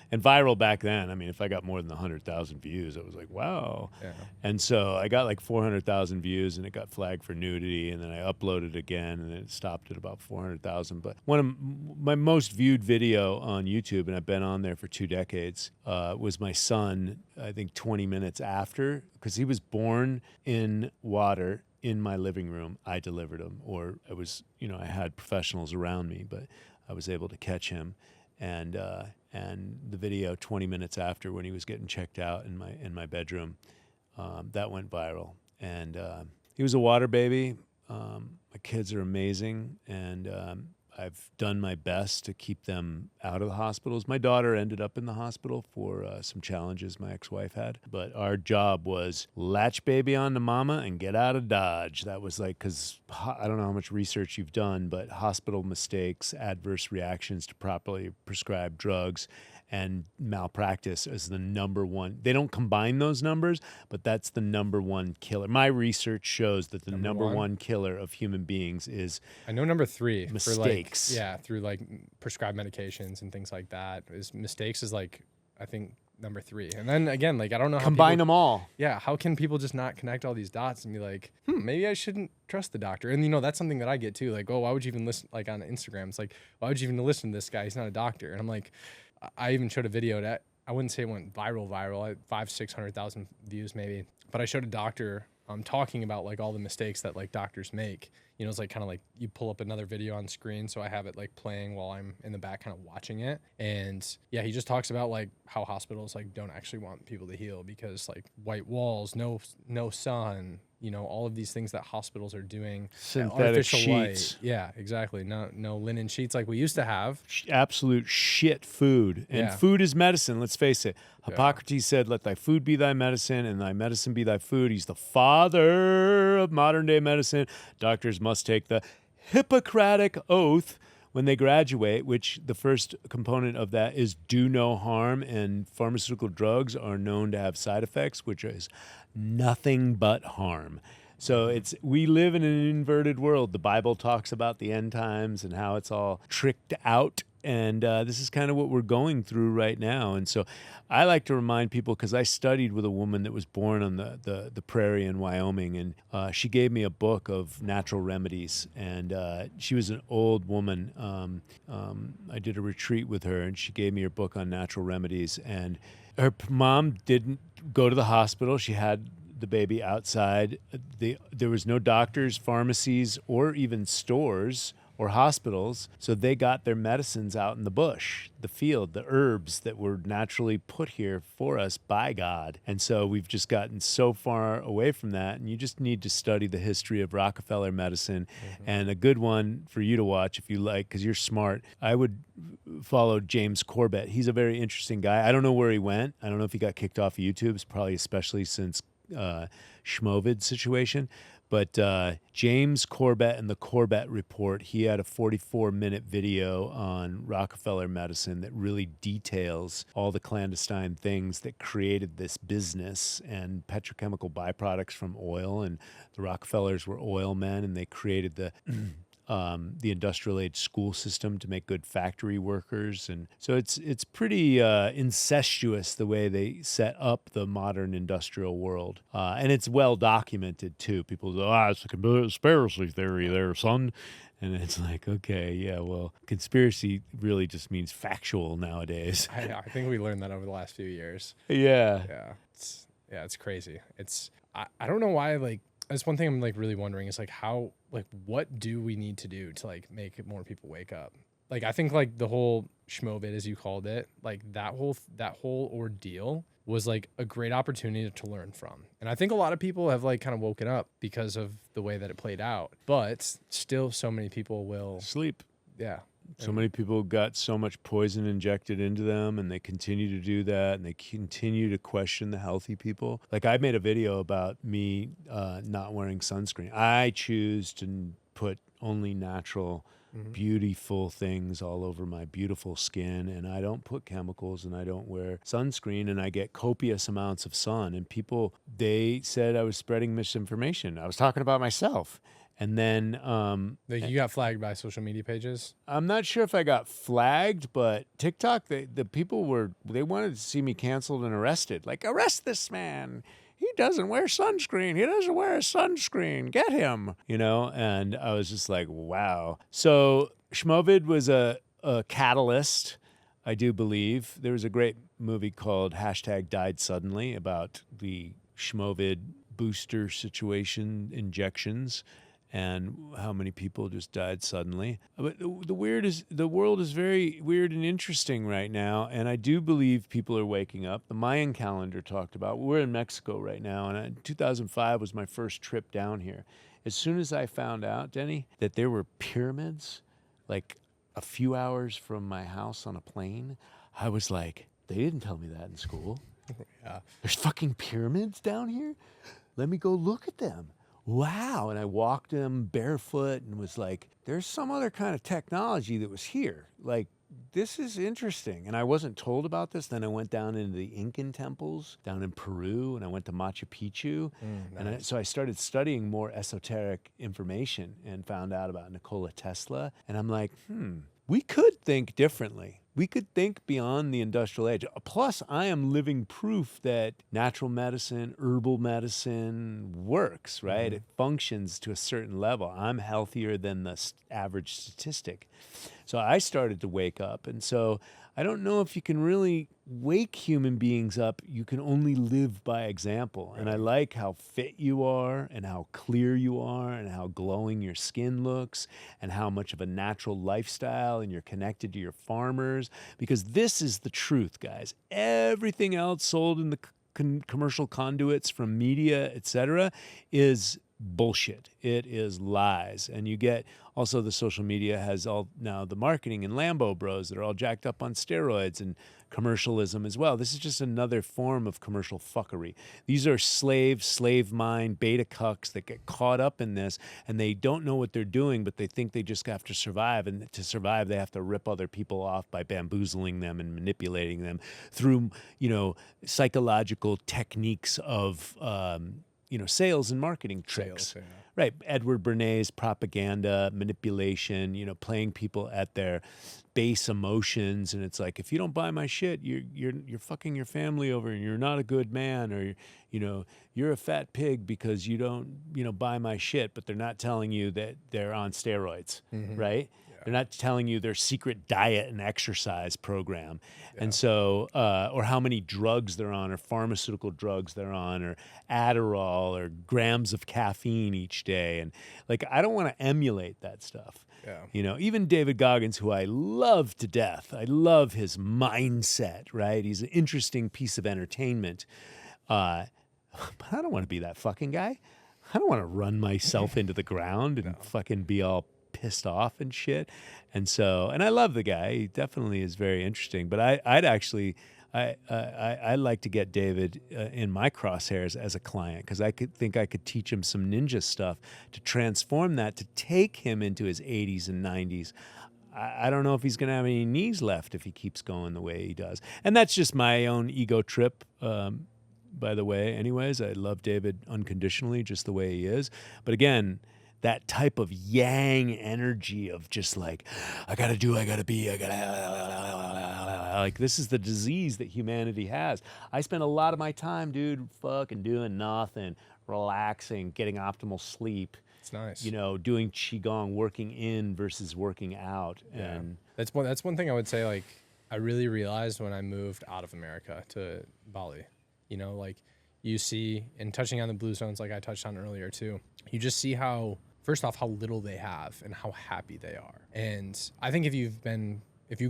and viral back then, I mean, if I got more than 100,000 views, I was like, wow. Yeah. And so I got like 400,000 views, and it got flagged for nudity, and then I uploaded again, and it stopped at about 400,000. But one of my most viewed video on YouTube, and I've been on there for 2 decades, was my son, I think 20 minutes after, because he was born in water in my living room. I delivered him, or I was, I had professionals around me, but I was able to catch him. And the video 20 minutes after, when he was getting checked out in my bedroom, that went viral. And he was a water baby. My kids are amazing, and I've done my best to keep them out of the hospitals. My daughter ended up in the hospital for some challenges my ex-wife had, but our job was latch baby on to mama and get out of Dodge. That was like, because I don't know how much research you've done, but hospital mistakes, adverse reactions to properly prescribed drugs, and malpractice is the number one. They don't combine those numbers, but that's the number one killer. My research shows that the number one killer of human beings is, I know, number 3 mistakes. For like, through like prescribed medications and things like that. Mistakes is like, I think, number 3. And then again, like, I don't know how combine them all. Yeah, how can people just not connect all these dots and be like, maybe I shouldn't trust the doctor? And that's something that I get too. Like, oh, why would you even listen? Like on Instagram, it's like, why would you even listen to this guy? He's not a doctor. And I'm like, I even showed a video that I wouldn't say it went viral. I had 500,000-600,000 views maybe, but I showed a doctor talking about like all the mistakes that like doctors make. It's like kind of like you pull up another video on screen, so I have it like playing while I'm in the back kind of watching it. And yeah, he just talks about like how hospitals like don't actually want people to heal because like white walls, no sun, all of these things that hospitals are doing. Synthetic artificial sheets. light. Yeah, exactly. No linen sheets like we used to have. Absolute shit food. And food is medicine, let's face it. Hippocrates said, let thy food be thy medicine, and thy medicine be thy food. He's the father of modern day medicine. Doctors must take the Hippocratic oath when they graduate, which the first component of that is do no harm, and pharmaceutical drugs are known to have side effects, which is nothing but harm. So we live in an inverted world. The Bible talks about the end times and how it's all tricked out. And this is kind of what we're going through right now. And so I like to remind people, because I studied with a woman that was born on the prairie in Wyoming, and she gave me a book of natural remedies. And she was an old woman. I did a retreat with her, and she gave me her book on natural remedies. And her mom didn't go to the hospital. She had the baby outside. There was no doctors, pharmacies, or even stores or hospitals, so they got their medicines out in the bush, the field, the herbs that were naturally put here for us by God. And so we've just gotten so far away from that, and you just need to study the history of Rockefeller medicine. And a good one for you to watch if you like, because you're smart, I would follow James Corbett. He's a very interesting guy. I don't know where he went. I don't know if he got kicked off of YouTube. It's probably especially since Schmovid situation. But James Corbett and the Corbett Report, he had a 44-minute video on Rockefeller medicine that really details all the clandestine things that created this business and petrochemical byproducts from oil. And the Rockefellers were oil men, and they created the industrial age school system to make good factory workers. And so it's pretty incestuous the way they set up the modern industrial world. And it's well documented too. People go, it's a conspiracy theory there, son. And it's like, okay, yeah, well, conspiracy really just means factual nowadays. I think we learned that over the last few years. Yeah. It's crazy. I don't know why, like, that's one thing I'm like really wondering is like how, like, what do we need to do to like make more people wake up? Like, I think like the whole schmovid, as you called it, like that whole ordeal was like a great opportunity to learn from. And I think a lot of people have like kind of woken up because of the way that it played out, but still so many people will Sleep. Yeah. So many people got so much poison injected into them, and they continue to do that, and they continue to question the healthy people. Like, I made a video about me not wearing sunscreen. I choose to put only natural, beautiful things all over my beautiful skin, and I don't put chemicals, and I don't wear sunscreen, and I get copious amounts of sun. And people, they said I was spreading misinformation. I was talking about myself. And then Like, you got flagged by social media pages? I'm not sure if I got flagged, but TikTok, the people they wanted to see me canceled and arrested. Like, arrest this man. He doesn't wear sunscreen. He doesn't wear a sunscreen. Get him, And I was just like, wow. So Schmovid was a catalyst, I do believe. There was a great movie called #DiedSuddenly about the Schmovid booster situation, injections, and how many people just died suddenly. But the world is very weird and interesting right now, and I do believe people are waking up. The Mayan calendar talked about, we're in Mexico right now, and 2005 was my first trip down here. As soon as I found out, Denny, that there were pyramids like a few hours from my house on a plane, I was like, they didn't tell me that in school. Yeah. There's fucking pyramids down here? Let me go look at them. Wow. And I walked them barefoot and was like, there's some other kind of technology that was here. Like, this is interesting. And I wasn't told about this. Then I went down into the Incan temples down in Peru, and I went to Machu Picchu. Nice. And so I started studying more esoteric information and found out about Nikola Tesla. And I'm like, we could think differently. We could think beyond the industrial age. Plus, I am living proof that natural medicine, herbal medicine works, right? It functions to a certain level. I'm healthier than the average statistic. So I started to wake up. And so I don't know if you can really wake human beings up. You can only live by example. And I like how fit you are, and how clear you are, and how glowing your skin looks, and how much of a natural lifestyle, and you're connected to your farmers, because this is the truth, guys. Everything else sold in the commercial conduits from media, etc., is bullshit. It is lies. And you get also the social media has all now the marketing and Lambo bros that are all jacked up on steroids and commercialism as well. This is just another form of commercial fuckery. These are slave mind, beta cucks that get caught up in this, and they don't know what they're doing, but they think they just have to survive. And to survive, they have to rip other people off by bamboozling them and manipulating them through, psychological techniques of, sales and marketing tricks. Sales, yeah. Right. Edward Bernays, propaganda, manipulation, playing people at their base emotions. And it's like, if you don't buy my shit, you're fucking your family over, and you're not a good man, or, you're a fat pig because you don't, buy my shit. But they're not telling you that they're on steroids, right? They're not telling you their secret diet and exercise program. Yeah. And so, or how many drugs they're on, or pharmaceutical drugs they're on, or Adderall, or grams of caffeine each day. And like, I don't want to emulate that stuff. Yeah. Even David Goggins, who I love to death. I love his mindset, right? He's an interesting piece of entertainment. But I don't want to be that fucking guy. I don't want to run myself into the ground and fucking be all pissed off and shit. And so, and I love the guy. He definitely is very interesting. But I'd like to get David in my crosshairs as a client, because I think I could teach him some ninja stuff to transform that, to take him into his 80s and 90s. I don't know if he's going to have any knees left if he keeps going the way he does. And that's just my own ego trip. By the way, anyways, I love David unconditionally, just the way he is. But again, that type of yang energy of just like, I gotta be, like, this is the disease that humanity has. I spend a lot of my time, dude, fucking doing nothing, relaxing, getting optimal sleep. It's nice. Doing qigong, working in versus working out. Yeah. And That's one thing I would say, like, I really realized when I moved out of America to Bali. Like, you see, and touching on the blue zones, like I touched on earlier too, you just see how, first off, how little they have and how happy they are. And I think if you've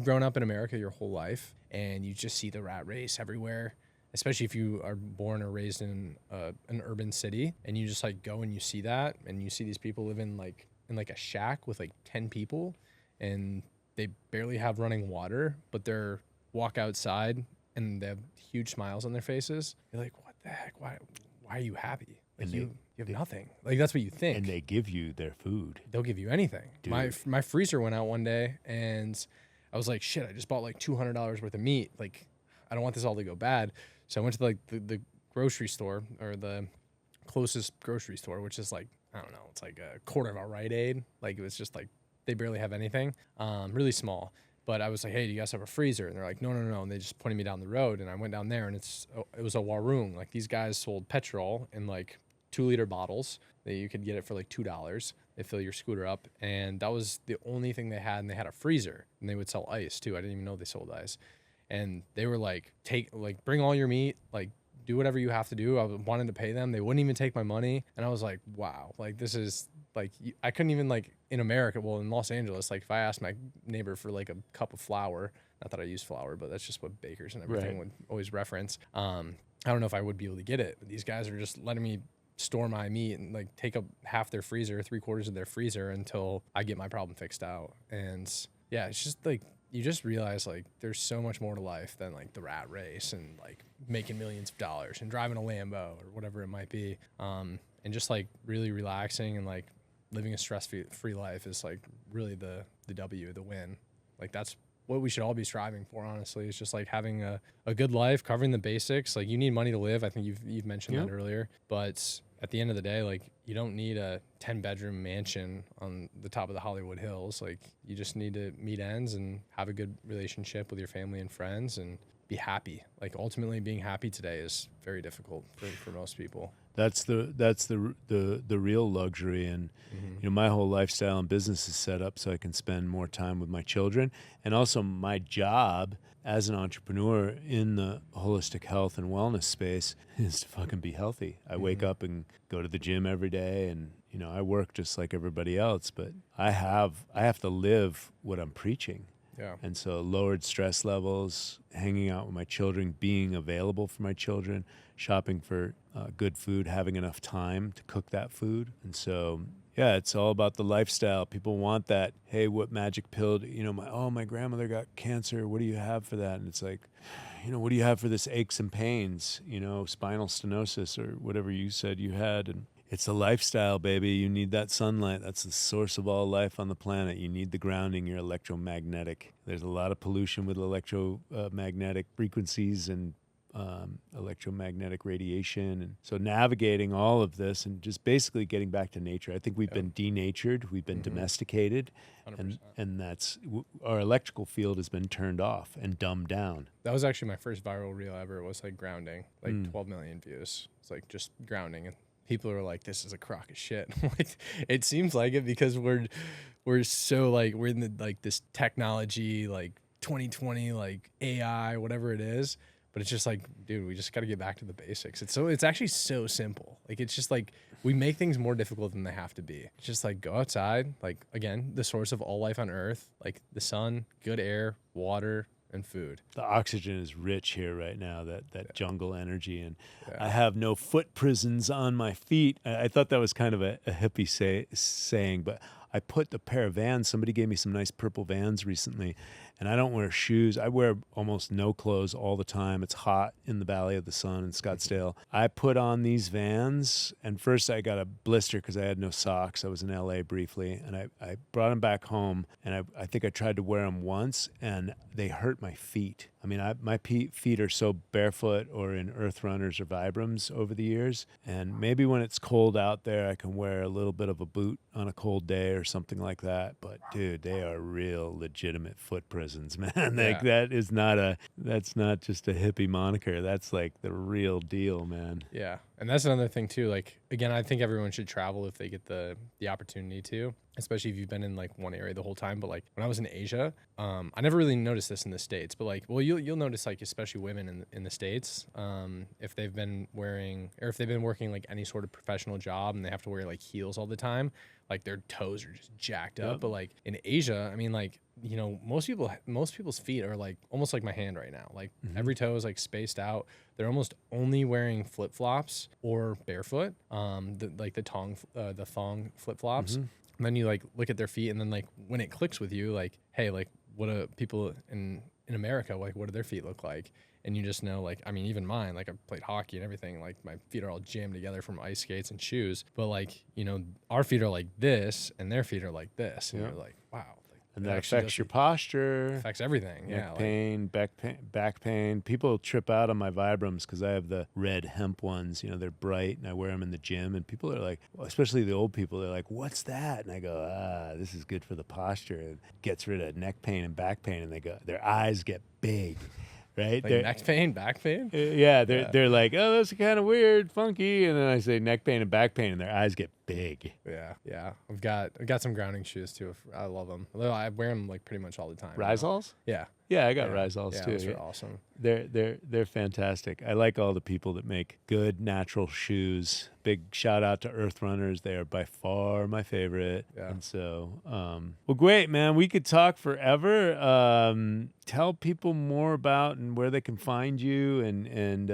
grown up in America your whole life and you just see the rat race everywhere, especially if you are born or raised in an urban city, and you just like go and you see that, and you see these people living like in like a shack with like 10 people, and they barely have running water, but they're walk outside and they have huge smiles on their faces. You're like, what the heck? Why are you happy? Like, And you have nothing. Like, that's what you think. And they give you their food. They'll give you anything. Dude. My freezer went out one day, and I was like, shit, I just bought like $200 worth of meat. Like, I don't want this all to go bad. So I went to like the grocery store, or the closest grocery store, which is like, I don't know, it's like a quarter of a Rite Aid. Like, it was just like, they barely have anything, really small. But I was like, hey, do you guys have a freezer? And they're like, no. And they just pointed me down the road, and I went down there, and it was a Warung. Like, these guys sold petrol in like 2-liter bottles that you could get it for like $2. They fill your scooter up, and that was the only thing they had. And they had a freezer, and they would sell ice too. I didn't even know they sold ice. And they were like, bring all your meat, like, do whatever you have to do. I wanted to pay them. They wouldn't even take my money. And I was like, wow, like, this is like, I couldn't even, like, in America, well, in Los Angeles, like, if I asked my neighbor for like a cup of flour, not that I use flour, but that's just what bakers and everything would always reference. I don't know if I would be able to get it. But these guys are just letting me store my meat and like take up half their freezer, 3/4 of their freezer, until I get my problem fixed out. And yeah, it's just like, you just realize like there's so much more to life than like the rat race and like making millions of dollars and driving a Lambo or whatever it might be. And just like really relaxing and like living a stress-free life is like really the win. Like, that's what we should all be striving for, honestly. It's just like having a good life, covering the basics. Like, you need money to live. I think you've mentioned that earlier. But at the end of the day, like, you don't need a 10-bedroom mansion on the top of the Hollywood Hills. Like, you just need to meet ends and have a good relationship with your family and friends and be happy. Like, ultimately, being happy today is very difficult for most people. That's the real luxury. And you know, my whole lifestyle and business is set up so I can spend more time with my children. And also, my job as an entrepreneur in the holistic health and wellness space is to fucking be healthy. I wake up and go to the gym every day, and you know, I work just like everybody else, but I have to live what I'm preaching. Yeah. And so lowered stress levels, hanging out with my children, being available for my children, shopping for good food, having enough time to cook that food. And so, yeah, it's all about the lifestyle. People want that, hey, what magic pill, you know, my grandmother got cancer. What do you have for that? And it's like, you know, what do you have for this aches and pains, you know, spinal stenosis or whatever you said you had. And it's a lifestyle, baby. You need that sunlight. That's the source of all life on the planet. You need the grounding. You're electromagnetic. There's a lot of pollution with electromagnetic frequencies and electromagnetic radiation. And so navigating all of this and just basically getting back to nature. I think we've been denatured. We've been domesticated. 100%. And that's our electrical field has been turned off and dumbed down. That was actually my first viral reel ever. It was like grounding, like 12 million views. It's like just grounding. And people are like, this is a crock of shit. Like, it seems like it because we're so like, we're in the, like, this technology, like 2020, like AI, whatever it is. But it's just like, dude, we just got to get back to the basics. It's actually so simple. Like, it's just like, we make things more difficult than they have to be. It's just like, go outside. Like, again, the source of all life on earth, like the sun, good air, water, and food. The oxygen is rich here right now, that jungle energy. And I have no foot prisons on my feet. I thought that was kind of a hippie saying, but I put the pair of Vans, somebody gave me some nice purple Vans recently, and I don't wear shoes. I wear almost no clothes all the time. It's hot in the Valley of the Sun in Scottsdale. I put on these Vans, and first I got a blister because I had no socks. I was in LA briefly, and I brought them back home, and I think I tried to wear them once, and they hurt my feet. I mean, my feet are so barefoot or in Earth Runners or Vibrams over the years, and maybe when it's cold out there, I can wear a little bit of a boot on a cold day or something like that. But dude, they are real legitimate foot prisons, man. Like, that's not just a hippie moniker. That's like the real deal, man. Yeah. And that's another thing too. Like, again, I think everyone should travel if they get the opportunity to, especially if you've been in like one area the whole time. But like when I was in Asia, I never really noticed this in the States, but like, well, you'll notice, like, especially women in the States, if they've been wearing, or if they've been working like any sort of professional job and they have to wear like heels all the time, like their toes are just jacked up. But like in Asia, I mean, like, you know, most people's feet are like almost like my hand right now. Like every toe is like spaced out. They're almost only wearing flip flops or barefoot. The thong flip flops. And then you like look at their feet, and then like when it clicks with you, like, hey, like what do people in America, like, what do their feet look like? And you just know, like, I mean, even mine, like, I played hockey and everything, like, my feet are all jammed together from ice skates and shoes. But, like, you know, our feet are like this and their feet are like this. And you're like, wow. Like, and that affects your posture. Affects everything. Neck yeah. pain, back pain. People trip out on my Vibrams because I have the red hemp ones. You know, they're bright, and I wear them in the gym. And people are like, especially the old people, they're like, "What's that?" And I go, "This is good for the posture. It gets rid of neck pain and back pain." And they go, their eyes get big. Right? Like neck pain, back pain? Yeah, they're like, "Oh, that's kind of weird, funky." And then I say neck pain and back pain, and their eyes get big. Yeah. I've got some grounding shoes too. I love them. I wear them like pretty much all the time. Rizols? Yeah. Yeah, I got Rizols too. Those are awesome. They're fantastic. I like all the people that make good natural shoes. Big shout out to Earth Runners. They are by far my favorite. Yeah. And so, well, great, man. We could talk forever. Tell people more about and where they can find you and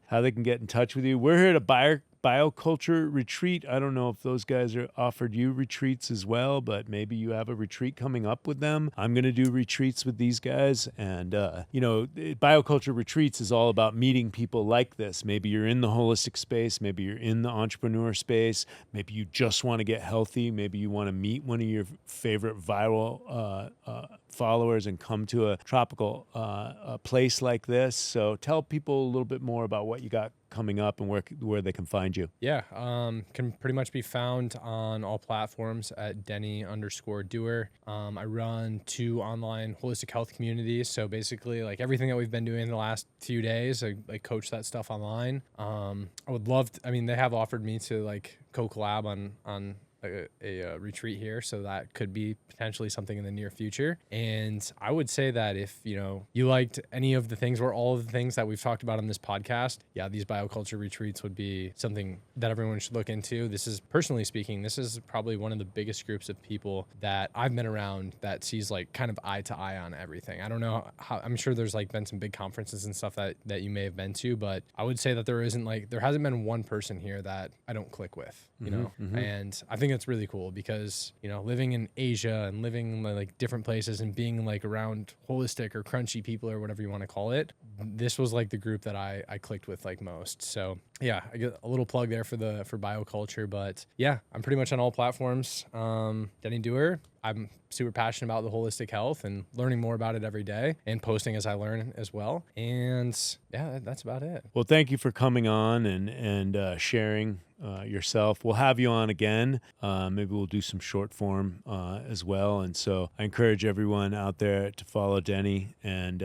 how they can get in touch with you. We're here at a bioculture retreat. I don't know if those guys are offered you retreats as well, but maybe you have a retreat coming up with them. I'm going to do retreats with these guys. And, bioculture retreats is all about meeting people like this. Maybe you're in the holistic space. Maybe you're in the entrepreneur space. Maybe you just want to get healthy. Maybe you want to meet one of your favorite viral followers and come to a tropical place like this. So tell people a little bit more about what you got coming up and where they can find you. Yeah, can pretty much be found on all platforms at Denny_doer. I run 2 online holistic health communities. So basically, like everything that we've been doing in the last few days, I coach that stuff online. I would love to, I mean, they have offered me to like co-collab on a retreat here, so that could be potentially something in the near future. And I would say that if you liked any of the things or all of the things that we've talked about on this podcast, these bioculture retreats would be something that everyone should look into. This is, personally speaking, this is probably one of the biggest groups of people that I've been around that sees like kind of eye to eye on everything. I don't know how, I'm sure there's like been some big conferences and stuff that you may have been to, but I would say that there hasn't been one person here that I don't click with, you know. And I think it's really cool because, living in Asia and living in like different places and being like around holistic or crunchy people or whatever you want to call it, this was like the group that I clicked with like most. So yeah, I get a little plug there for bioculture, but yeah, I'm pretty much on all platforms. Denny Doer. I'm super passionate about the holistic health and learning more about it every day and posting as I learn as well. And yeah, that's about it. Well, thank you for coming on and sharing yourself. We'll have you on again. Maybe we'll do some short form as well. And so I encourage everyone out there to follow Denny and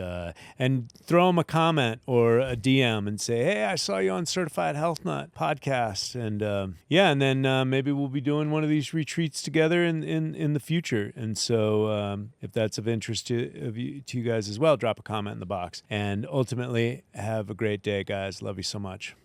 throw him a comment or a DM and say, "Hey, I saw you on Certified Health Nut podcast." And and then maybe we'll be doing one of these retreats together in the future. And so if that's of interest to you guys as well, drop a comment in the box. And ultimately, have a great day, guys. Love you so much.